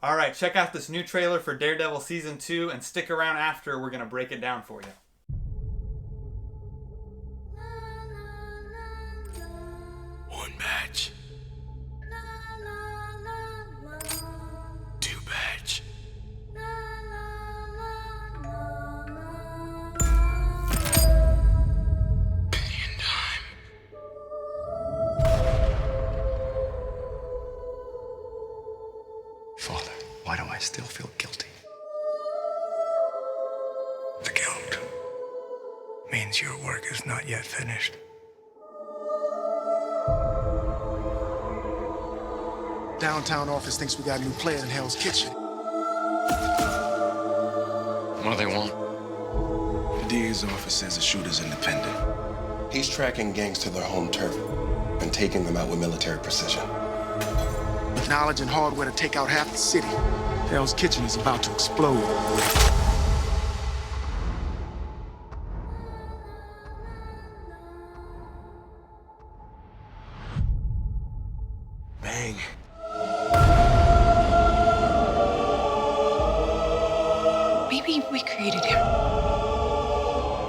All right, check out this new trailer for Daredevil Season 2 and stick around after. We're going to break it down for you. One badge. Two badge. Billion time. Father, why do I still feel guilty? The guilt means your work is not yet finished. Downtown office thinks we got a new player in Hell's Kitchen. What do they want? The DA's office says the shooter's independent. He's tracking gangs to their home turf and taking them out with military precision. With knowledge and hardware to take out half the city, Hell's Kitchen is about to explode. Bang. Maybe we created him.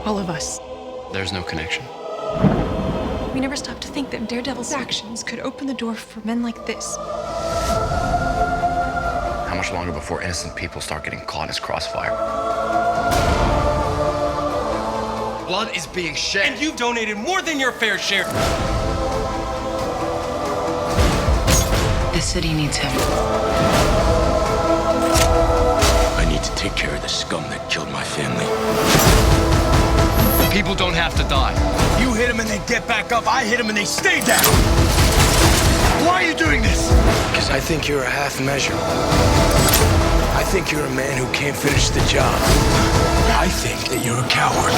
All of us. There's no connection. We never stopped to think that Daredevil's actions could open the door for men like this. How much longer before innocent people start getting caught in his crossfire? Blood is being shed. And you've donated more than your fair share. The city needs him. I need to take care of the scum that killed my family. People don't have to die. You hit them and they get back up. I hit them and they stay down. Why are you doing this? Because I think you're a half measure. I think you're a man who can't finish the job. I think that you're a coward.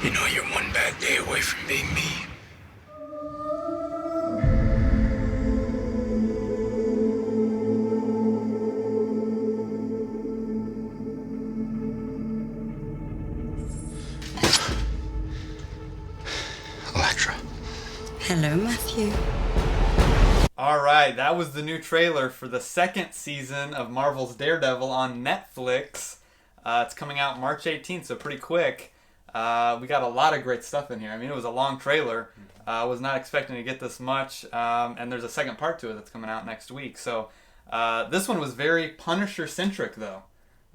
You know, you're one bad day away from being me. Elektra. Hello, Matthew. All right, that was the new trailer for the second season of Marvel's Daredevil on Netflix. It's coming out March 18th, so pretty quick. We got a lot of great stuff in here. I mean, it was a long trailer. I was not expecting to get this much, and there's a second part to it that's coming out next week. So this one was very Punisher-centric, though.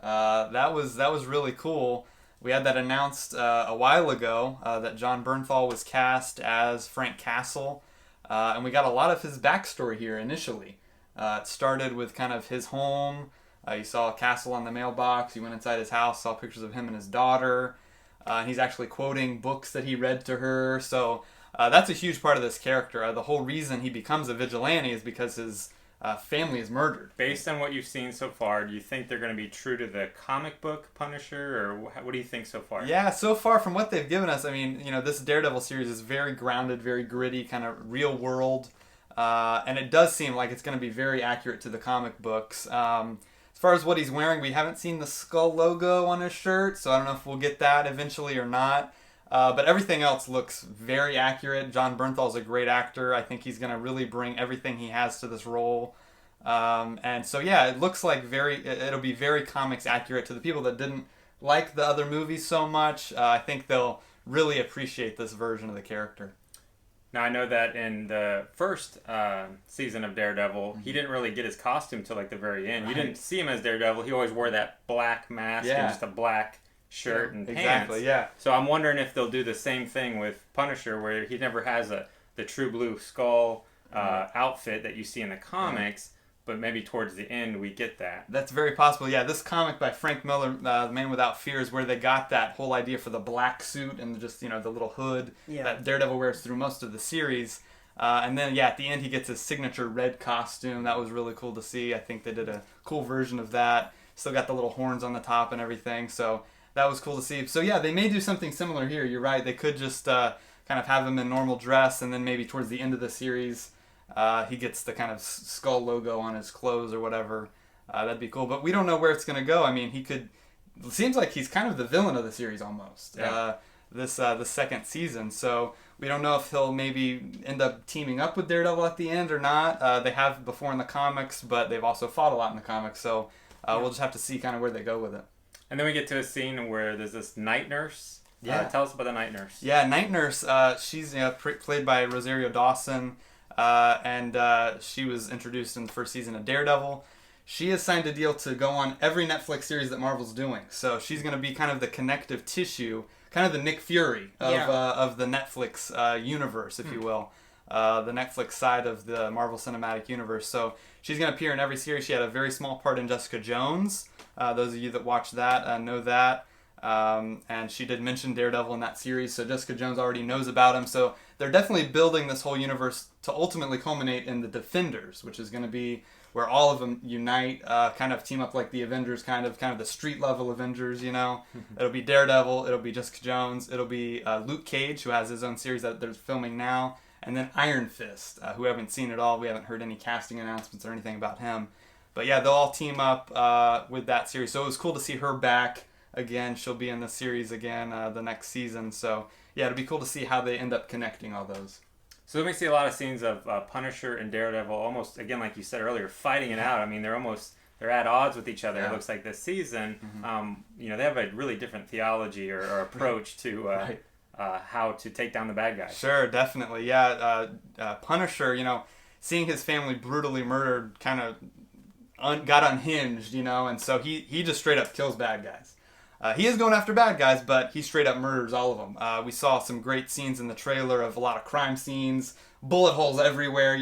That was really cool. We had that announced a while ago that John Bernthal was cast as Frank Castle, and we got a lot of his backstory here initially. It started with kind of his home. You saw Castle on the mailbox. You went inside his house, saw pictures of him and his daughter. And he's actually quoting books that he read to her. So that's a huge part of this character. The whole reason he becomes a vigilante is because his family is murdered. Based on what you've seen so far, do you think they're going to be true to the comic book Punisher, or what do you think so far? Yeah, so far from what they've given us, I mean, you know, this Daredevil series is very grounded, very gritty, kind of real world. And it does seem like it's going to be very accurate to the comic books. As far as what he's wearing, we haven't seen the skull logo on his shirt, so I don't know if we'll get that eventually or not. But everything else looks very accurate. John Bernthal's a great actor. I think he's going to really bring everything he has to this role. And so, yeah, it looks like it'll be very comics accurate to the people that didn't like the other movies so much. I think they'll really appreciate this version of the character. Now, I know that in the first season of Daredevil, he didn't really get his costume till like the very end. Right. You didn't see him as Daredevil. He always wore that black mask and just a black shirt and pants. Exactly, yeah. So I'm wondering if they'll do the same thing with Punisher, where he never has the true blue skull outfit that you see in the comics, but maybe towards the end we get that. That's very possible. Yeah, this comic by Frank Miller, The Man Without Fear, is where they got that whole idea for the black suit and just, you know, the little hood that Daredevil wears through most of the series. And then, yeah, at the end he gets his signature red costume. That was really cool to see. I think they did a cool version of that. Still got the little horns on the top and everything. So that was cool to see. So, yeah, they may do something similar here. You're right. They could just kind of have him in normal dress, and then maybe towards the end of the series he gets the kind of skull logo on his clothes or whatever. That'd be cool. But we don't know where it's going to go. I mean, it seems like he's kind of the villain of the series almost. Yeah. the second season. So we don't know if he'll maybe end up teaming up with Daredevil at the end or not. They have before in the comics, but they've also fought a lot in the comics. So we'll just have to see kind of where they go with it. And then we get to a scene where there's this night nurse. Yeah. Tell us about the night nurse. Yeah, night nurse. She's played by Rosario Dawson, and she was introduced in the first season of Daredevil. She has signed a deal to go on every Netflix series that Marvel's doing. So she's going to be kind of the connective tissue, kind of the Nick Fury of the Netflix universe, if you will. The Netflix side of the Marvel Cinematic Universe. So she's going to appear in every series. She had a very small part in Jessica Jones. Those of you that watch that know that. And she did mention Daredevil in that series, so Jessica Jones already knows about him. So they're definitely building this whole universe to ultimately culminate in the Defenders, which is going to be where all of them unite, kind of team up like the Avengers, kind of the street level Avengers, you know. It'll be Daredevil, it'll be Jessica Jones, it'll be Luke Cage, who has his own series that they're filming now, and then Iron Fist, who we haven't seen at all. We haven't heard any casting announcements or anything about him. But yeah, they'll all team up with that series. So it was cool to see her back again. She'll be in the series again the next season. So yeah, it'll be cool to see how they end up connecting all those. So then we see a lot of scenes of Punisher and Daredevil almost, again, like you said earlier, fighting it out. I mean, they're at odds with each other, it looks like, this season. They have a really different theology or approach to how to take down the bad guys. Sure, definitely. Yeah, Punisher, seeing his family brutally murdered kind of got unhinged, and so he just straight up kills bad guys. He is going after bad guys, but he straight up murders all of them. We saw some great scenes in the trailer of a lot of crime scenes, bullet holes everywhere,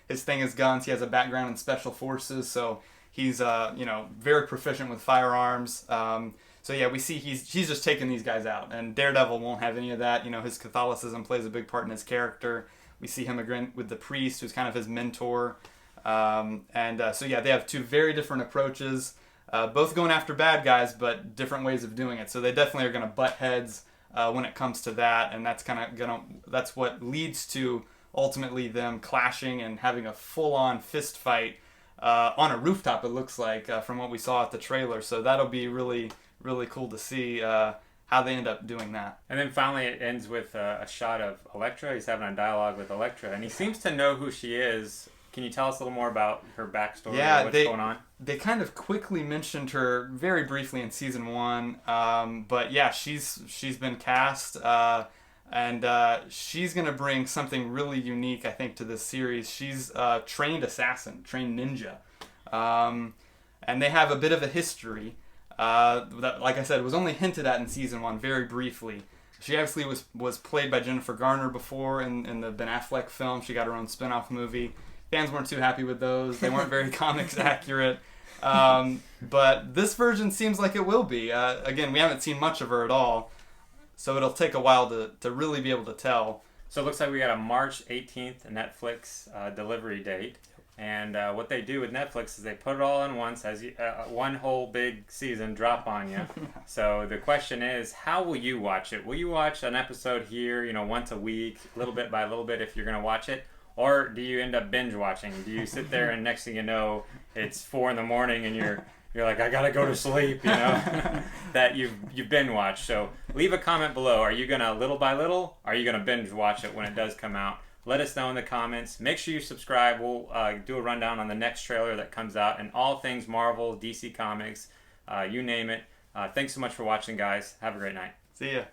His thing is guns. He has a background in special forces, so he's, very proficient with firearms. So yeah, we see he's just taking these guys out, and Daredevil won't have any of that. His Catholicism plays a big part in his character. We see him again with the priest, who's kind of his mentor. So yeah, they have two very different approaches. Both going after bad guys, but different ways of doing it. So they definitely are going to butt heads when it comes to that, and that's what leads to ultimately them clashing and having a full-on fist fight on a rooftop. It looks like from what we saw at the trailer. So that'll be really, really cool to see how they end up doing that. And then finally, it ends with a shot of Elektra. He's having a dialogue with Elektra, and he seems to know who she is. Can you tell us a little more about her backstory? Yeah, what's going on? They kind of quickly mentioned her very briefly in season 1, but yeah, she's been cast, and she's gonna bring something really unique, I think, to this series. She's a trained assassin, trained ninja, and they have a bit of a history that, like I said, was only hinted at in season 1 very briefly. She obviously was played by Jennifer Garner before in the Ben Affleck film. She got her own spin-off movie. Fans weren't too happy with those. They weren't very comics accurate. But this version seems like it will be. Again, we haven't seen much of her at all, so it'll take a while to really be able to tell. So it looks like we got a March 18th Netflix delivery date. And what they do with Netflix is they put it all in once, as one whole big season drop on you. So the question is, how will you watch it? Will you watch an episode here, once a week, little bit by little bit if you're going to watch it? Or do you end up binge watching? Do you sit there and next thing you know, it's 4 a.m. and you're like, I gotta go to sleep, that you've binge watched. So leave a comment below. Are you gonna little by little? Or are you gonna binge watch it when it does come out? Let us know in the comments. Make sure you subscribe. We'll do a rundown on the next trailer that comes out and all things Marvel, DC Comics, you name it. Thanks so much for watching, guys. Have a great night. See ya.